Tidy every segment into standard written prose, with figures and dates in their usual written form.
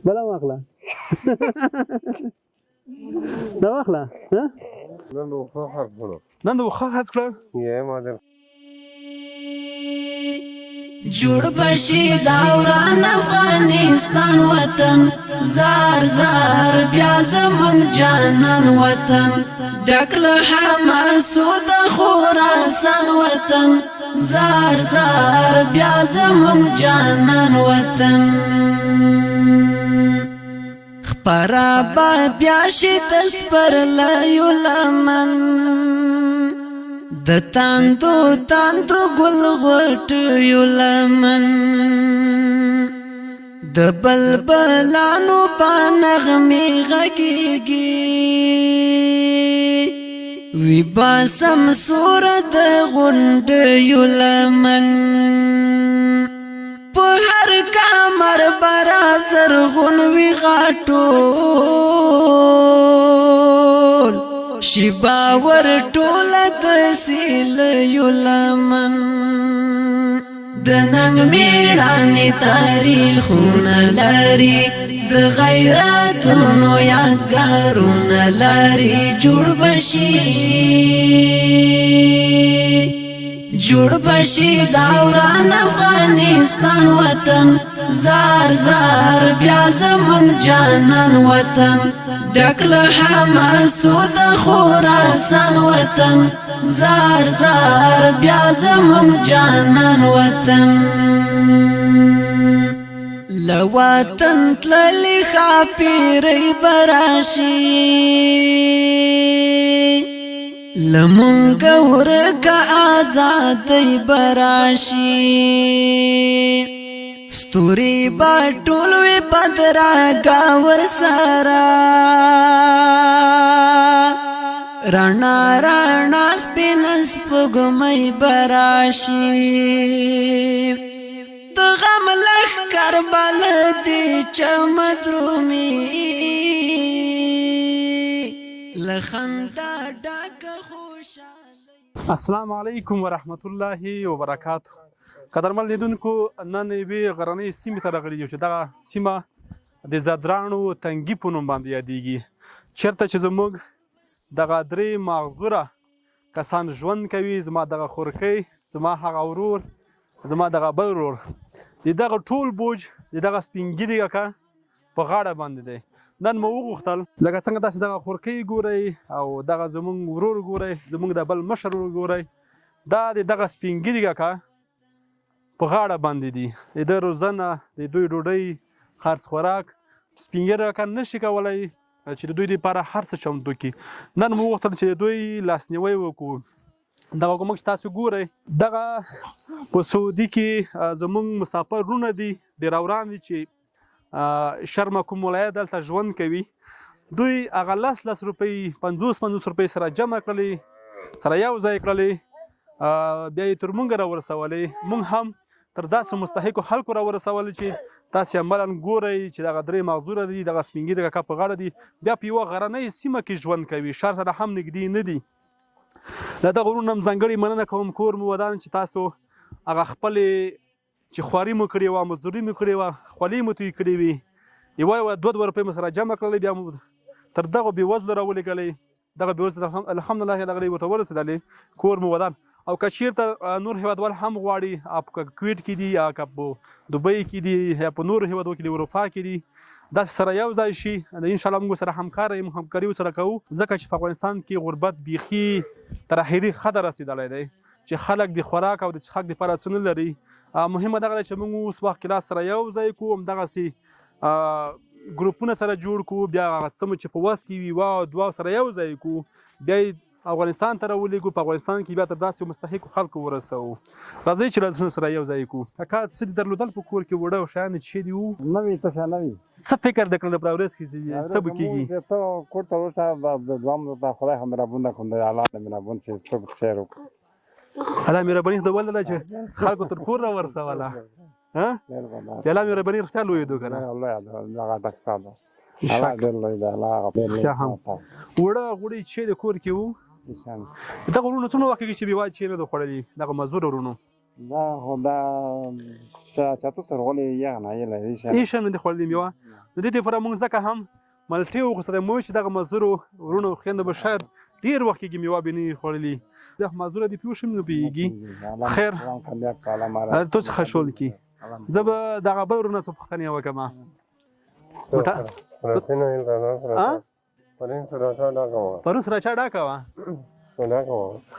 بله واخله دا واخله نن د وخه حق کړو نن د وخه حق کړه یې مادر جوړ بشي دا وران افغانستان وطن زار زار بیا زمون جانان وطن ډکل حماسو د خراسان وطن زار زار بیا زمون جانان وطن خپرا با بیا شي تسپر لایو لمن د تاندو تاندو ګل غټ یو لمن د بلبلانو په نغمې غږیږي وی باسم سور د غونډ یو لمن په هر کمر برا زرغون وی غاټول شیبا ور ټول د سیل یو لمن د ننګ میړانې تاریخونه لري د غیرتونو یادګارونه لري جوړ بشي دا وران افغانستان وطن زار زار بیا زمون جانان وطن ډکل حماسو د خراسان وطن زار زار بیا زمون جانان وطن لوطن تللی خاپیری براشي لمونګ ورکا آزادی براشي ستوري با ټول وی بدراګا ور سرا رانا رانا سپین سپګمې براشي د غم لخ کربل دی چمدرومي لخندا ډک خوشاله السلام علیکم ورحمت الله وبرکاته قدرمن لیدونکو نن یوې غرنۍ سیمې ته راغلي یو چې دغه سیمه د زدرانو تنګي په نوم باندې یادیږي چېرته چې زموږ دغه درې ماغزوره کسان ژوند کوي زما دغه خورکۍ زما هغه ورور زما دغه بل ورور د دغه ټول بوج د دغه سپین ږیري کاکا په غاړه باندې دی نن مو وغوښتل لکه څنګه تاسې دغه خورکۍ ګورئ او دغه زموږ ورور ګورئ زموږ د بل مشر ورور ګورئ دا د دغه سپین ږیري کاکا په غاړه باندې دي د ده روزنه د دوی ډوډۍ خرڅ خوراک سپین ږیري کاکا نشي کولی چې د دوی لپاره هر څه چمتو کړي نن مو وغوښتل چې د دوی لاسنیوی وکړو دغه کومک چې تاسو ګورئ دغه په سعودي کې زموږ مسافر وروڼه دي ډېر روان دي چې شرم کوم ولایت دلته ژوند کوي دوی هغه 10 روپۍ 50 روپۍ سره جمع کړلې سره یو ځای کړلې بیا یې تر موږ راورسولې موږ هم تر داسې مستحقو خلکو راورسولې چې تاسې عملاً ګورئ چې دغه درې مغزوره دي دغه سپین ږیري کاکا په غاړه دي بیا په یوه غرنۍ سیمه کې ژوند کوي ښار سره هم نږدې نه دي له دغه وروڼو هم ځانګړې مننه کوم کور مو ودان چې تاسو هغه خپلې چې خواري مو کړې وه مزدوري مو کړې وه خولۍ مو توی کړې وي یوه 2 روپۍ مو سره جمع کړلې بیا مو تر دغو بېوزلو راولېږلې دغه بېوزلو الحمدلله دغه ورته ورسېدلې کور مو ودان او که چېرته نور هېوادوال هم غواړي که کویټ کې دي یا که په دوبۍ کې دي یا په نورو هېوادو کې دي اروپا کې دي داسې سره یو ځای شي انشاءالله موږ سره همکاره یو همکاري ورسره کوو ځکه چې په افغانستان کې غربت بیخي تر اخري حده رسېدلی دی چې خلک د خوراک او د څښاک دپاره څه نه لري مهمه دغه ده چې موږ اوس وخت کې لاس سره یو ځای کړو همدغسې ګروپونه سره جوړ کړو بیا هغه څه مو چې په وس کې وي یوه او دوه سره یو ځای کړو بیا یې افغانستان ته راولېږو په افغانستان کې بیا تر داسې مستحقو خلکو ورسوو راځئ چې له سره یو ځای کړو کاکا څه دې درلودل په کور کې وړه او شیان دې څه دي وو نه وي څه شی نه وي څه فکر دې کړل په ورځ کې څه به کېږي ته کور ته ورشه دوام ته خدای هم مهربونه کړي الله دې مهربون شي څوک خیر وکړي الله مهرباني خدای ولله چې خلکو تر کور راورسوله ها چې الله مهرباني رښتیا لوی دو که نه الله هغه ډک ساده الله دې لوی دی الله رښتیا هم وړه غوړي چې د کور کې وو دغه وروڼو څومره وخت کېږي چې بېواد چې نه ده خوړلي دغه مزدور وروڼو دا خو دا چاتو سرغلې یغ نه یله هیڅ هم نه دي خوړلې میوه نو دې دپاره موږ ځکه هم مالټې وغوښتلی مو چې دغه مزدورو وروڼو خویندو به شاید ډېر وخت کېږي میوه به نه وي خوړلي دا مزدوره دې پیوښ هم نه پوهېږي خیر تو څخه شول کي زه به دغه بل وروڼه څه پوښتنې وکړم پرون سره چا ډاکه وه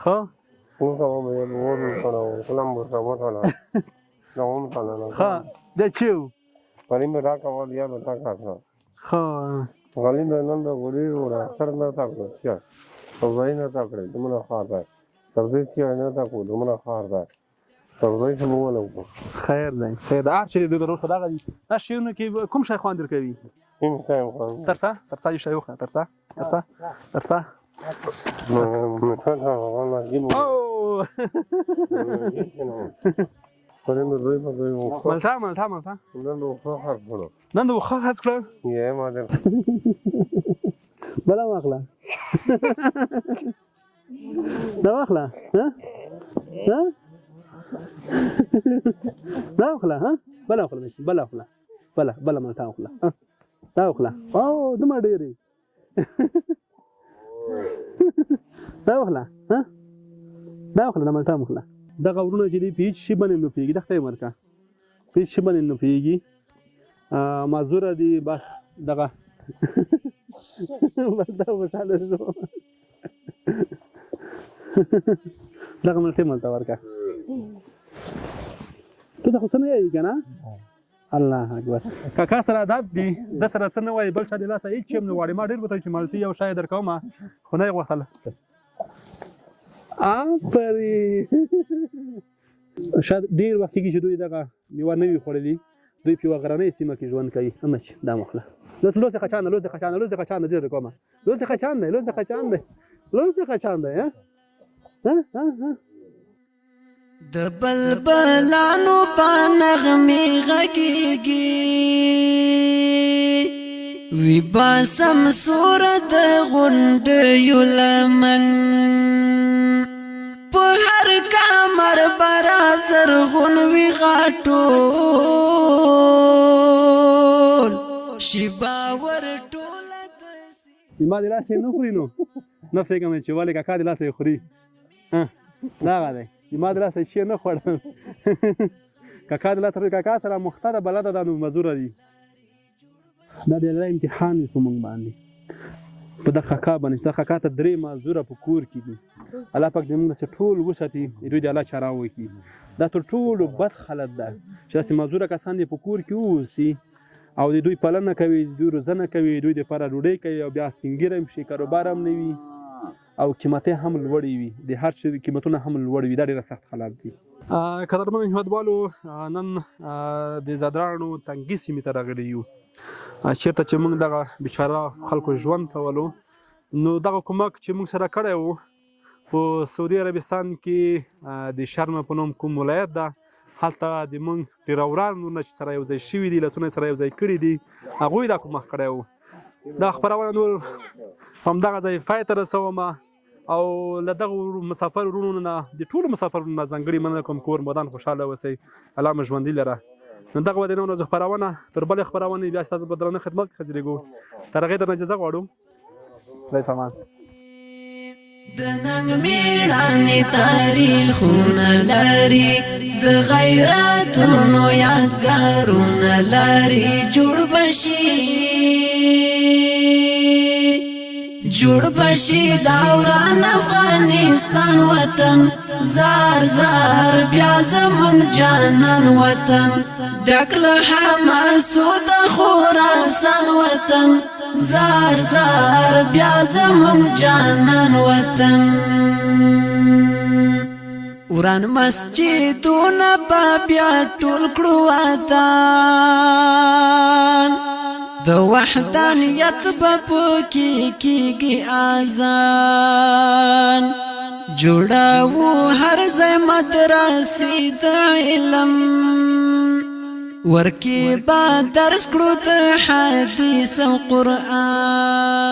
ښه ښه دا چې و ښه غالين نن د غوړي وړه سر نه تا کړو چې او ځای نه تا کړې دومره خار ده تر دې چې نه تا کو دومره خار ده تر دې چې مو ولو خیر دی خیر دا چې د دروښه دغه دي دا شیونه کې کوم شی خوند درکوي کوم شی خوند ترڅه یو شی وخوره ترڅه نو څنګه والله جيبو او پرېم دوی په دوی مالټا نن نو خار کړو نن د وخه هڅ کړه یې ما دې بلا واخله دا واخله ها دا واخله ها بلا مالټا واخله دا واخله او دومره ډېرې دا واخله دا مالټا واخله دغه ورونه چې دي په هېڅ شي باندې نه پوهېږي دغه ته یې ورکړه په هېڅ شي باندې نه پوهېږي معذوره دي بس دغه بس دا خوشحاله شو دغه مالټې مالته ورکړه ته ته خو څه نه یې که نه الله اکبر کاکا سره عادت دي ده سره څه نه وایي بل چا د لاسه هېڅ شی هم نه غواړي ما ډېر غوښتل چې مالټې یو شی درکومه خو نه یې غوښتله آفرین شاید ډېر وخت کېږي چې دوی دغه میوه نه وي خوړلي دوی په یوه غرنۍ سیمه کې ژوند کوي اما چې دا مخله لوس قچان دی ډېر کومه لوس قچان دی د بلبلانو په نغمې غږېږي وی باسم سور د غونډیو لمن په هر کمر برا زرغون وی غاټول شیبا ور ټوله ما د لاسې نه خوري نو نه فکرم چې ولې کاکا د لاسې خوري دغه دی ما د لاسې شی نه خوړم کاکا سره مختاره بلده ده نو مزوره دي دا د الله امتحان وي په موږ باندې په دغه کاکا باندې چې دا کاکا ته 3 مزوره په کور کې دي الله پاک دې موږ څه ټول وساتي دوی د الله چاره وکړي دا تر ټولو بد حالت ده چې داسې مزوره کسان دې په کور کې واوسي او د دوی پالنه کوي د دوی روزنه کوي دوی دپاره ډوډۍ کوي او بیا سپین ږیری هم شي کاروبار هم نه وي او قیمتې هم لوړې وي د هر شي قیمتونه هم لوړ وي دا ډېره سخت حالات دي قدرمنو هیوادوالو نن د زادرانو تنګي سیمې ته راغلي یو چېرته چې موږ دغه بیچاره خلکو ژوند کولو نو دغه کومک چې موږ سره کړی و په سعودي عربستان کې د شرم په نوم کوم ولایت ده هلته د موږ ډېر ورانونه چې سره یو ځای شوي دي لاسونه یې سره یو ځای کړي دي هغوی دا کومک کړی و دا خپرونه نور همدغه ځای پای ته رسومه او له دغه مسافر وروڼو نه د ټولو مسافرونو نه ځانګړې مننه کوم کور مدان خوشحاله اوسئ الله مو ژوندي لره نو دغه به د نن ورځې خپرونه تر بلې خپرونې بیا ستاسو په درانه خدمت کې حاضرېږو تر هغې درنه اجازه غواړو خدای پامان د ننګ میړانې تاریخونه لري د غیرتونو یادګارونه لري جوړ بشي دوران افغانستان وطن زار زار بیا زمون جانان وطن ډک له حماسو د خراسان وطن زار زار بیا زمون جانان وطن وران مسجدونه بیا ټول کړو وطن د وحدانیت بپکی کیږي اذان جوړاو هر ځای مدرسې د علم ورکی با درس کړو د حدیث او قرآن